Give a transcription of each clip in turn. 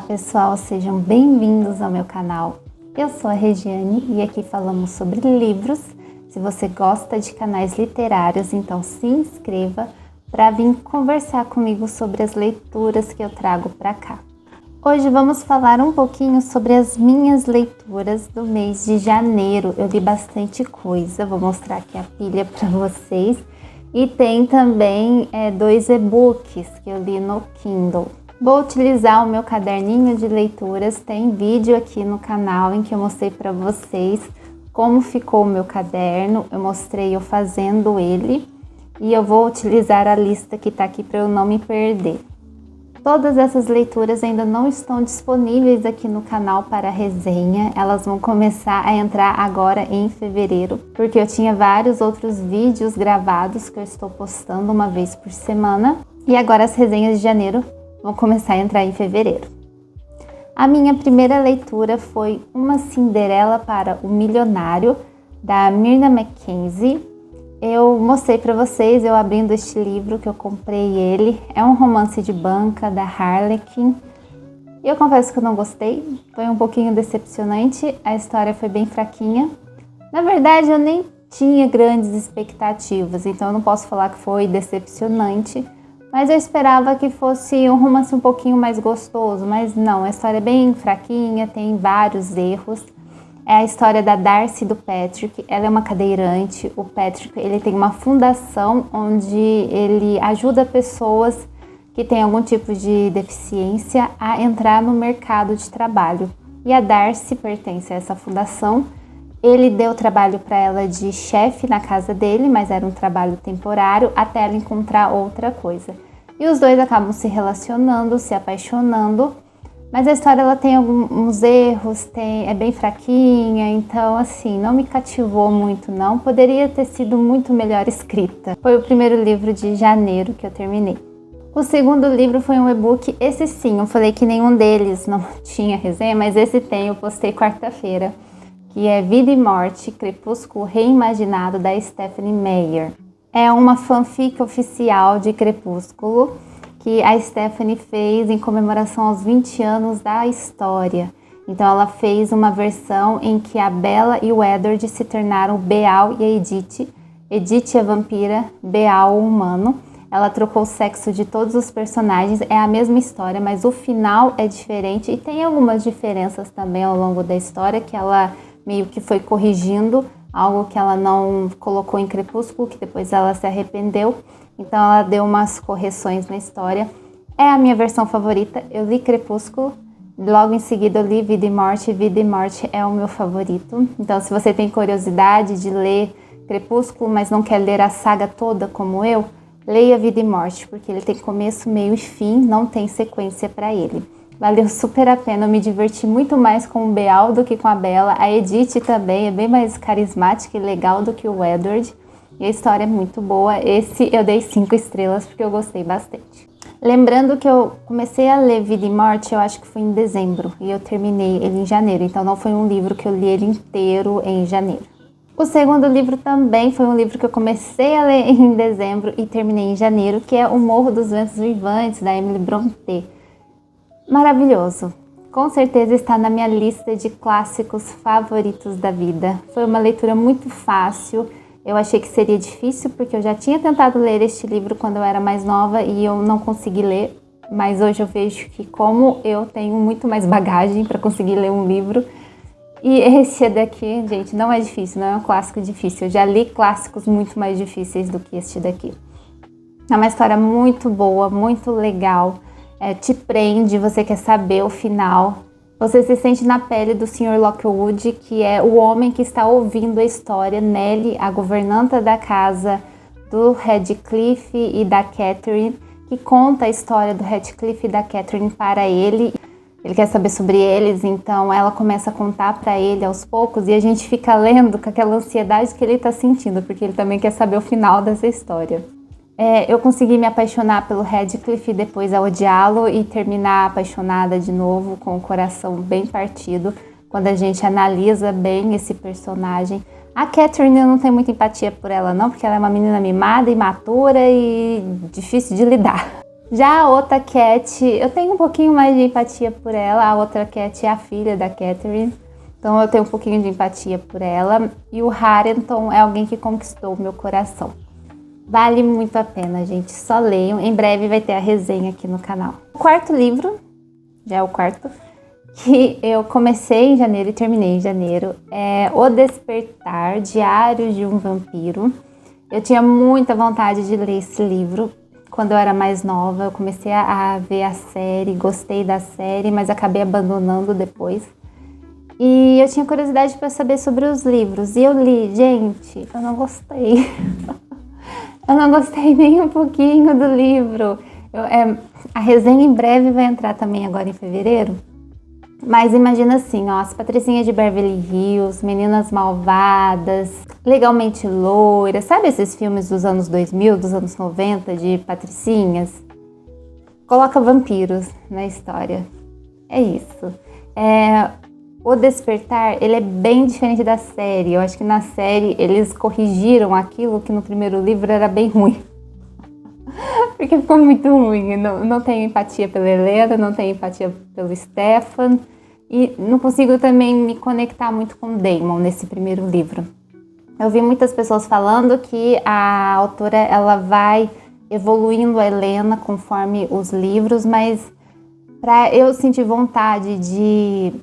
pessoal, sejam bem-vindos ao meu canal. Eu sou a Regiane e aqui falamos sobre livros. Se você gosta de canais literários, então se inscreva para vir conversar comigo sobre as leituras que eu trago para cá. Hoje vamos falar um pouquinho sobre as minhas leituras do mês de janeiro. Eu li bastante coisa, vou mostrar aqui a pilha para vocês. E tem também 2 e-books que eu li no Kindle. Vou utilizar o meu caderninho de leituras, tem vídeo aqui no canal em que eu mostrei para vocês como ficou o meu caderno, eu mostrei eu fazendo ele e eu vou utilizar a lista que está aqui para eu não me perder. Todas essas leituras ainda não estão disponíveis aqui no canal para resenha, elas vão começar a entrar agora em fevereiro, porque eu tinha vários outros vídeos gravados que eu estou postando uma vez por semana e agora as resenhas de janeiro vão começar a entrar em fevereiro. A minha primeira leitura foi Uma Cinderela para o Milionário, da Myrna Mackenzie. Eu mostrei para vocês, eu abrindo este livro que eu comprei ele. É um romance de banca da Harlequin. Eu confesso que eu não gostei, foi um pouquinho decepcionante, a história foi bem fraquinha. Na verdade, eu nem tinha grandes expectativas, então eu não posso falar que foi decepcionante. Mas eu esperava que fosse um romance um pouquinho mais gostoso, mas não, a história é bem fraquinha, tem vários erros. É a história da Darcy e do Patrick, ela é uma cadeirante, o Patrick ele tem uma fundação onde ele ajuda pessoas que têm algum tipo de deficiência a entrar no mercado de trabalho. E a Darcy pertence a essa fundação. Ele deu trabalho para ela de chefe na casa dele, mas era um trabalho temporário até ela encontrar outra coisa. E os dois acabam se relacionando, se apaixonando, mas a história ela tem alguns erros, é bem fraquinha, então assim, não me cativou muito não, poderia ter sido muito melhor escrita. Foi o primeiro livro de janeiro que eu terminei. O segundo livro foi um e-book, esse sim, eu falei que nenhum deles não tinha resenha, mas esse tem, eu postei quarta-feira. Que é Vida e Morte, Crepúsculo Reimaginado, da Stephenie Meyer. É uma fanfic oficial de Crepúsculo que a Stephenie fez em comemoração aos 20 anos da história. Então ela fez uma versão em que a Bella e o Edward se tornaram Beal e a Edith. Edith é vampira, Beal o humano. Ela trocou o sexo de todos os personagens, é a mesma história, mas o final é diferente e tem algumas diferenças também ao longo da história que ela meio que foi corrigindo algo que ela não colocou em Crepúsculo, que depois ela se arrependeu. Então ela deu umas correções na história. É a minha versão favorita. Eu li Crepúsculo, logo em seguida eu li Vida e Morte. Vida e Morte é o meu favorito. Então se você tem curiosidade de ler Crepúsculo, mas não quer ler a saga toda como eu, leia Vida e Morte, porque ele tem começo, meio e fim, não tem sequência para ele. Valeu super a pena, eu me diverti muito mais com o Beal do que com a Bella. A Edith também é bem mais carismática e legal do que o Edward. E a história é muito boa. Esse eu dei 5 estrelas porque eu gostei bastante. Lembrando que eu comecei a ler Vida e Morte, eu acho que foi em dezembro. E eu terminei ele em janeiro, então não foi um livro que eu li ele inteiro em janeiro. O segundo livro também foi um livro que eu comecei a ler em dezembro e terminei em janeiro, que é O Morro dos Ventos Vivantes, da Emily Brontë. Maravilhoso, com certeza está na minha lista de clássicos favoritos da vida. Foi uma leitura muito fácil, eu achei que seria difícil porque eu já tinha tentado ler este livro quando eu era mais nova e eu não consegui ler, mas hoje eu vejo que como eu tenho muito mais bagagem para conseguir ler um livro. E esse daqui, gente, não é difícil, não é um clássico difícil, eu já li clássicos muito mais difíceis do que este daqui. É uma história muito boa, muito legal. Te prende, você quer saber o final. Você se sente na pele do Sr. Lockwood, que é o homem que está ouvindo a história. Nellie, a governanta da casa do Radcliffe e da Catherine, que conta a história do Radcliffe e da Catherine para ele. Ele quer saber sobre eles, então ela começa a contar para ele aos poucos e a gente fica lendo com aquela ansiedade que ele está sentindo, porque ele também quer saber o final dessa história. Eu consegui me apaixonar pelo Radcliffe e depois a odiá-lo e terminar apaixonada de novo, com o coração bem partido, quando a gente analisa bem esse personagem. A Catherine eu não tenho muita empatia por ela não, porque ela é uma menina mimada, imatura e difícil de lidar. Já a outra Cat, eu tenho um pouquinho mais de empatia por ela. A outra Cat é a filha da Catherine, então eu tenho um pouquinho de empatia por ela. E o Harrington é alguém que conquistou o meu coração. Vale muito a pena, gente. Só leiam. Em breve vai ter a resenha aqui no canal. O quarto livro, já é o quarto, que eu comecei em janeiro e terminei em janeiro, é O Despertar, Diários de um Vampiro. Eu tinha muita vontade de ler esse livro quando eu era mais nova. Eu comecei a ver a série, gostei da série, mas acabei abandonando depois. E eu tinha curiosidade para saber sobre os livros. E eu li, gente, eu não gostei. Eu não gostei nem um pouquinho do livro. A resenha em breve vai entrar também agora em fevereiro. Mas imagina assim, ó, as Patricinhas de Beverly Hills, Meninas Malvadas, Legalmente Loiras, sabe esses filmes dos anos 2000, dos anos 90 de patricinhas? Coloca vampiros na história. É isso. O Despertar, ele é bem diferente da série. Eu acho que na série eles corrigiram aquilo que no primeiro livro era bem ruim. Porque ficou muito ruim. Não tenho empatia pela Helena, não tenho empatia pelo Stefan. E não consigo também me conectar muito com o Damon nesse primeiro livro. Eu vi muitas pessoas falando que a autora ela vai evoluindo a Helena conforme os livros, mas para eu sentir vontade de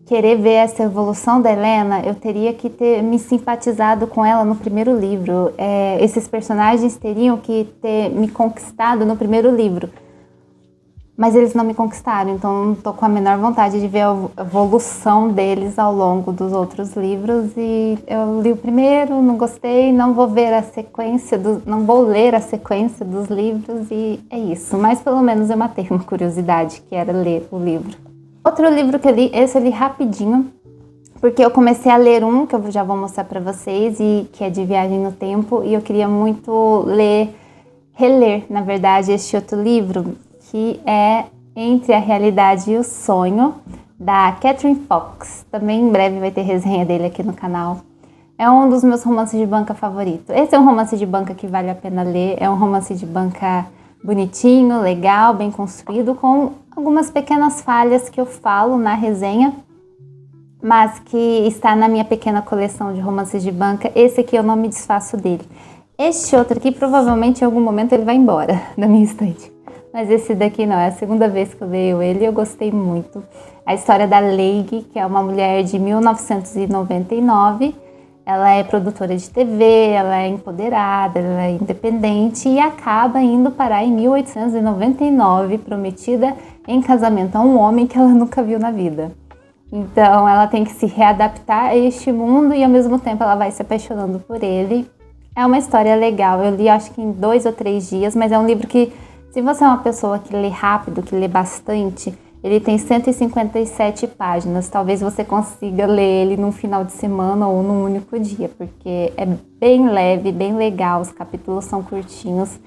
querer ver essa evolução da Helena, eu teria que ter me simpatizado com ela no primeiro livro. Esses personagens teriam que ter me conquistado no primeiro livro. Mas eles não me conquistaram, então não tô com a menor vontade de ver a evolução deles ao longo dos outros livros. E eu li o primeiro, não gostei, não vou ler a sequência dos livros e é isso. Mas pelo menos eu matei uma curiosidade, que era ler o livro. Outro livro que eu li, esse eu li rapidinho, porque eu comecei a ler um, que eu já vou mostrar pra vocês, e que é de Viagem no Tempo, e eu queria muito reler, na verdade, este outro livro, que é Entre a Realidade e o Sonho, da Catherine Fox. Também em breve vai ter resenha dele aqui no canal. É um dos meus romances de banca favoritos. Esse é um romance de banca que vale a pena ler, é um romance de banca bonitinho, legal, bem construído, com algumas pequenas falhas que eu falo na resenha, mas que está na minha pequena coleção de romances de banca. Esse aqui eu não me desfaço dele. Este outro aqui, provavelmente em algum momento ele vai embora da minha estante. Mas esse daqui não, é a segunda vez que eu leio ele e eu gostei muito. A história da Leigh, que é uma mulher de 1999. Ela é produtora de TV, ela é empoderada, ela é independente e acaba indo parar em 1899, prometida em casamento a um homem que ela nunca viu na vida. Então ela tem que se readaptar a este mundo e ao mesmo tempo ela vai se apaixonando por ele. É uma história legal, eu li acho que em 2 ou 3 dias, mas é um livro que, se você é uma pessoa que lê rápido, que lê bastante, ele tem 157 páginas. Talvez você consiga ler ele num final de semana ou num único dia, porque é bem leve, bem legal. Os capítulos são curtinhos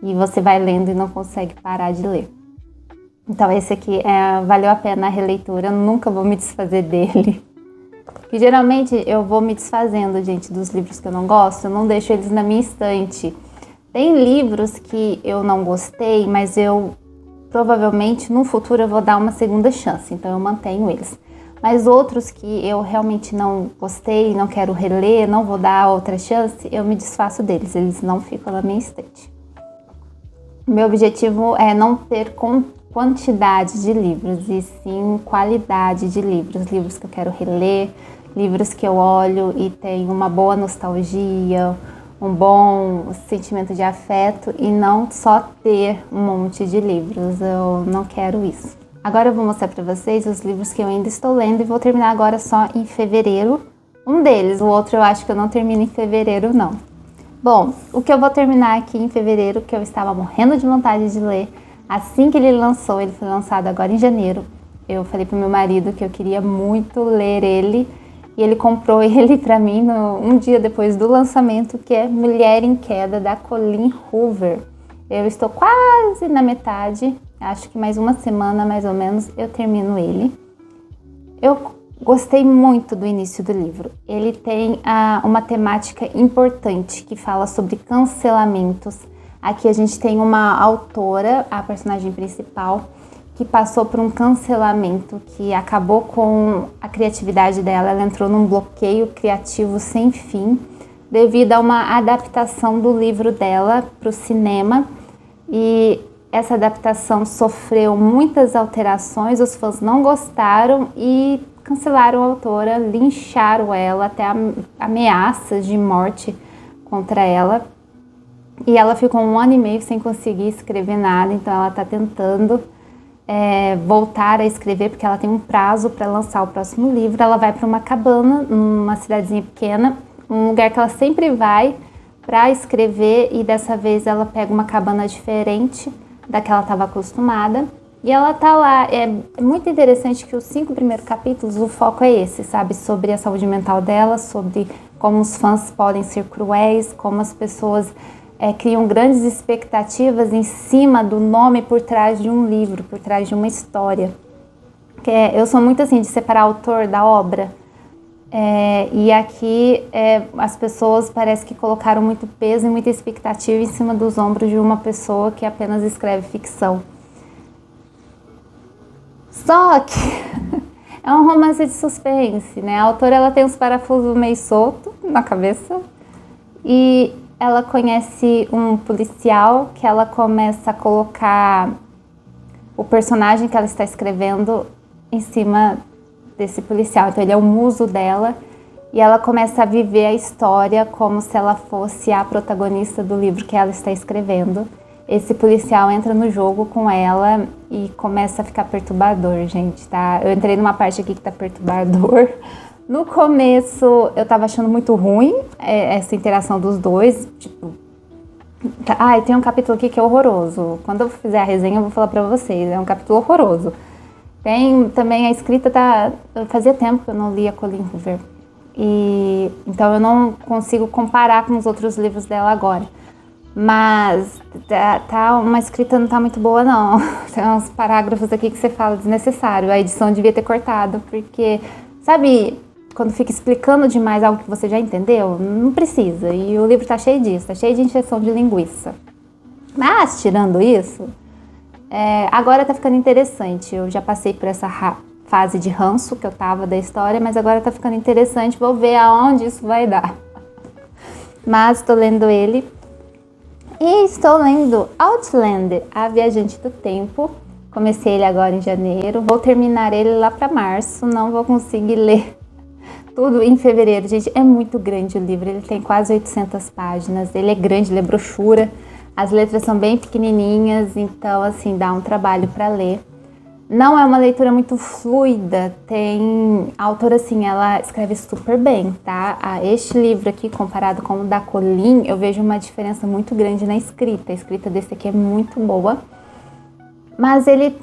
e você vai lendo e não consegue parar de ler. Então esse aqui valeu a pena a releitura, eu nunca vou me desfazer dele. Porque geralmente eu vou me desfazendo, gente, dos livros que eu não gosto, eu não deixo eles na minha estante. Tem livros que eu não gostei, mas eu provavelmente no futuro eu vou dar uma segunda chance, então eu mantenho eles. Mas outros que eu realmente não gostei, não quero reler, não vou dar outra chance, eu me desfaço deles, eles não ficam na minha estante. Meu objetivo é não ter quantidade de livros, e sim qualidade de livros. Livros que eu quero reler, livros que eu olho e tenho uma boa nostalgia, um bom sentimento de afeto e não só ter um monte de livros. Eu não quero isso. Agora eu vou mostrar para vocês os livros que eu ainda estou lendo e vou terminar agora só em fevereiro. Um deles, o outro eu acho que eu não termino em fevereiro não. Bom, o que eu vou terminar aqui em fevereiro, que eu estava morrendo de vontade de ler, assim que ele lançou, ele foi lançado agora em janeiro, eu falei pro meu marido que eu queria muito ler ele, e ele comprou ele para mim um dia depois do lançamento, que é Mulher em Queda, da Colleen Hoover. Eu estou quase na metade, acho que mais uma semana mais ou menos eu termino ele. Eu gostei muito do início do livro. Ele tem uma temática importante que fala sobre cancelamentos. Aqui a gente tem uma autora, a personagem principal, que passou por um cancelamento que acabou com a criatividade dela. Ela entrou num bloqueio criativo sem fim devido a uma adaptação do livro dela para o cinema, e essa adaptação sofreu muitas alterações, os fãs não gostaram e cancelaram a autora, lincharam ela, até ameaças de morte contra ela. E ela ficou 1 ano e meio sem conseguir escrever nada, então ela está tentando voltar a escrever, porque ela tem um prazo para lançar o próximo livro. Ela vai para uma cabana, numa cidadezinha pequena, um lugar que ela sempre vai para escrever, e dessa vez ela pega uma cabana diferente da que ela estava acostumada. E ela tá lá. É muito interessante que os 5 primeiros capítulos, o foco é esse, sabe? Sobre a saúde mental dela, sobre como os fãs podem ser cruéis, como as pessoas criam grandes expectativas em cima do nome por trás de um livro, por trás de uma história. Eu sou muito assim de separar autor da obra. E aqui as pessoas parece que colocaram muito peso e muita expectativa em cima dos ombros de uma pessoa que apenas escreve ficção. Só que é um romance de suspense, né? A autora ela tem uns parafusos meio soltos na cabeça e ela conhece um policial que ela começa a colocar o personagem que ela está escrevendo em cima desse policial. Então ele é o muso dela e ela começa a viver a história como se ela fosse a protagonista do livro que ela está escrevendo. Esse policial entra no jogo com ela e começa a ficar perturbador, gente, tá? Eu entrei numa parte aqui que tá perturbador. No começo eu tava achando muito ruim essa interação dos dois, tipo... tem um capítulo aqui que é horroroso. Quando eu fizer a resenha eu vou falar pra vocês, é um capítulo horroroso. Tem também a escrita fazia tempo que eu não lia Colleen Hoover. Então eu não consigo comparar com os outros livros dela agora. Mas uma escrita não tá muito boa não. Tem uns parágrafos aqui que você fala desnecessário. A edição devia ter cortado, porque, sabe, quando fica explicando demais algo que você já entendeu, não precisa. E o livro tá cheio disso, tá cheio de injeção de linguiça. Mas, tirando isso... agora tá ficando interessante. Eu já passei por essa fase de ranço que eu tava da história, mas agora tá ficando interessante. Vou ver aonde isso vai dar. Mas estou lendo ele. E estou lendo Outlander, A Viajante do Tempo. Comecei ele agora em janeiro. Vou terminar ele lá para março. Não vou conseguir ler tudo em fevereiro. Gente, é muito grande o livro. Ele tem quase 800 páginas. Ele é grande, ele é brochura. As letras são bem pequenininhas, então assim, dá um trabalho para ler. Não é uma leitura muito fluida, a autora assim, ela escreve super bem, tá? Este livro aqui, comparado com o da Colleen, eu vejo uma diferença muito grande na escrita. A escrita desse aqui é muito boa, mas ele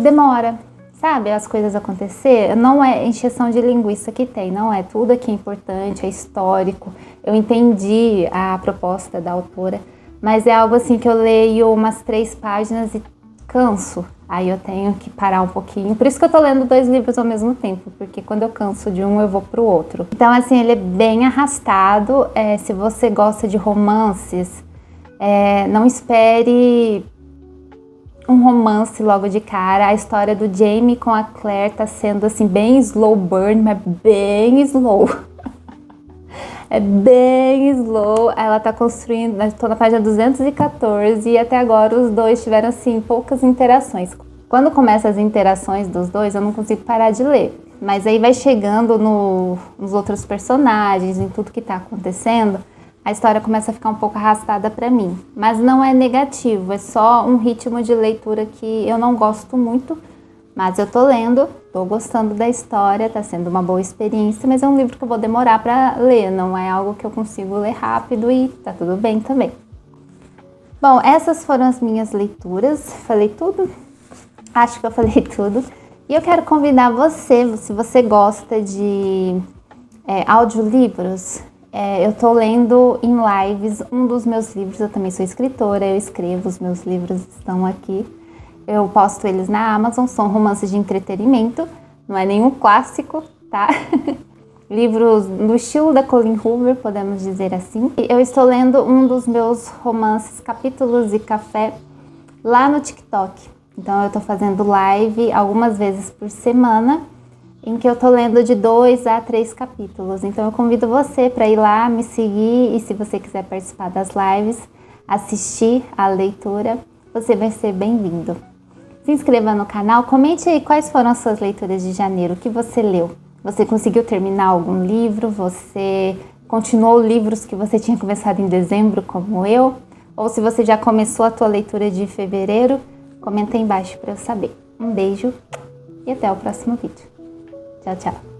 demora, sabe? As coisas acontecer, não é encheção de linguiça que tem, não é tudo aqui é importante, é histórico. Eu entendi a proposta da autora, mas é algo assim que eu leio umas 3 páginas e canso. Aí eu tenho que parar um pouquinho. Por isso que eu tô lendo 2 livros ao mesmo tempo, porque quando eu canso de um, eu vou pro outro. Então, assim, ele é bem arrastado. Se você gosta de romances, não espere um romance logo de cara. A história do Jamie com a Claire tá sendo, assim, bem slow burn, mas bem slow. É bem slow, ela tá construindo, tô na página 214 e até agora os dois tiveram assim poucas interações. Quando começam as interações dos dois eu não consigo parar de ler, mas aí vai chegando nos outros personagens, em tudo que tá acontecendo, a história começa a ficar um pouco arrastada pra mim. Mas não é negativo, é só um ritmo de leitura que eu não gosto muito, mas eu tô lendo, tô gostando da história, tá sendo uma boa experiência, mas é um livro que eu vou demorar pra ler, não é algo que eu consigo ler rápido e tá tudo bem também. Bom, essas foram as minhas leituras, falei tudo? Acho que eu falei tudo. E eu quero convidar você, se você gosta de audiolivros, eu tô lendo em lives um dos meus livros, eu também sou escritora, eu escrevo, os meus livros estão aqui. Eu posto eles na Amazon, são romances de entretenimento, não é nenhum clássico, tá? livros no estilo da Colleen Hoover, podemos dizer assim. Eu estou lendo um dos meus romances, Capítulos e Café, lá no TikTok. Então eu estou fazendo live algumas vezes por semana, em que eu estou lendo de 2 a 3 capítulos. Então eu convido você para ir lá, me seguir, e se você quiser participar das lives, assistir a leitura, você vai ser bem-vindo. Se inscreva no canal, comente aí quais foram as suas leituras de janeiro, o que você leu. Você conseguiu terminar algum livro? Você continuou livros que você tinha começado em dezembro, como eu? Ou se você já começou a tua leitura de fevereiro, comenta aí embaixo para eu saber. Um beijo e até o próximo vídeo. Tchau, tchau!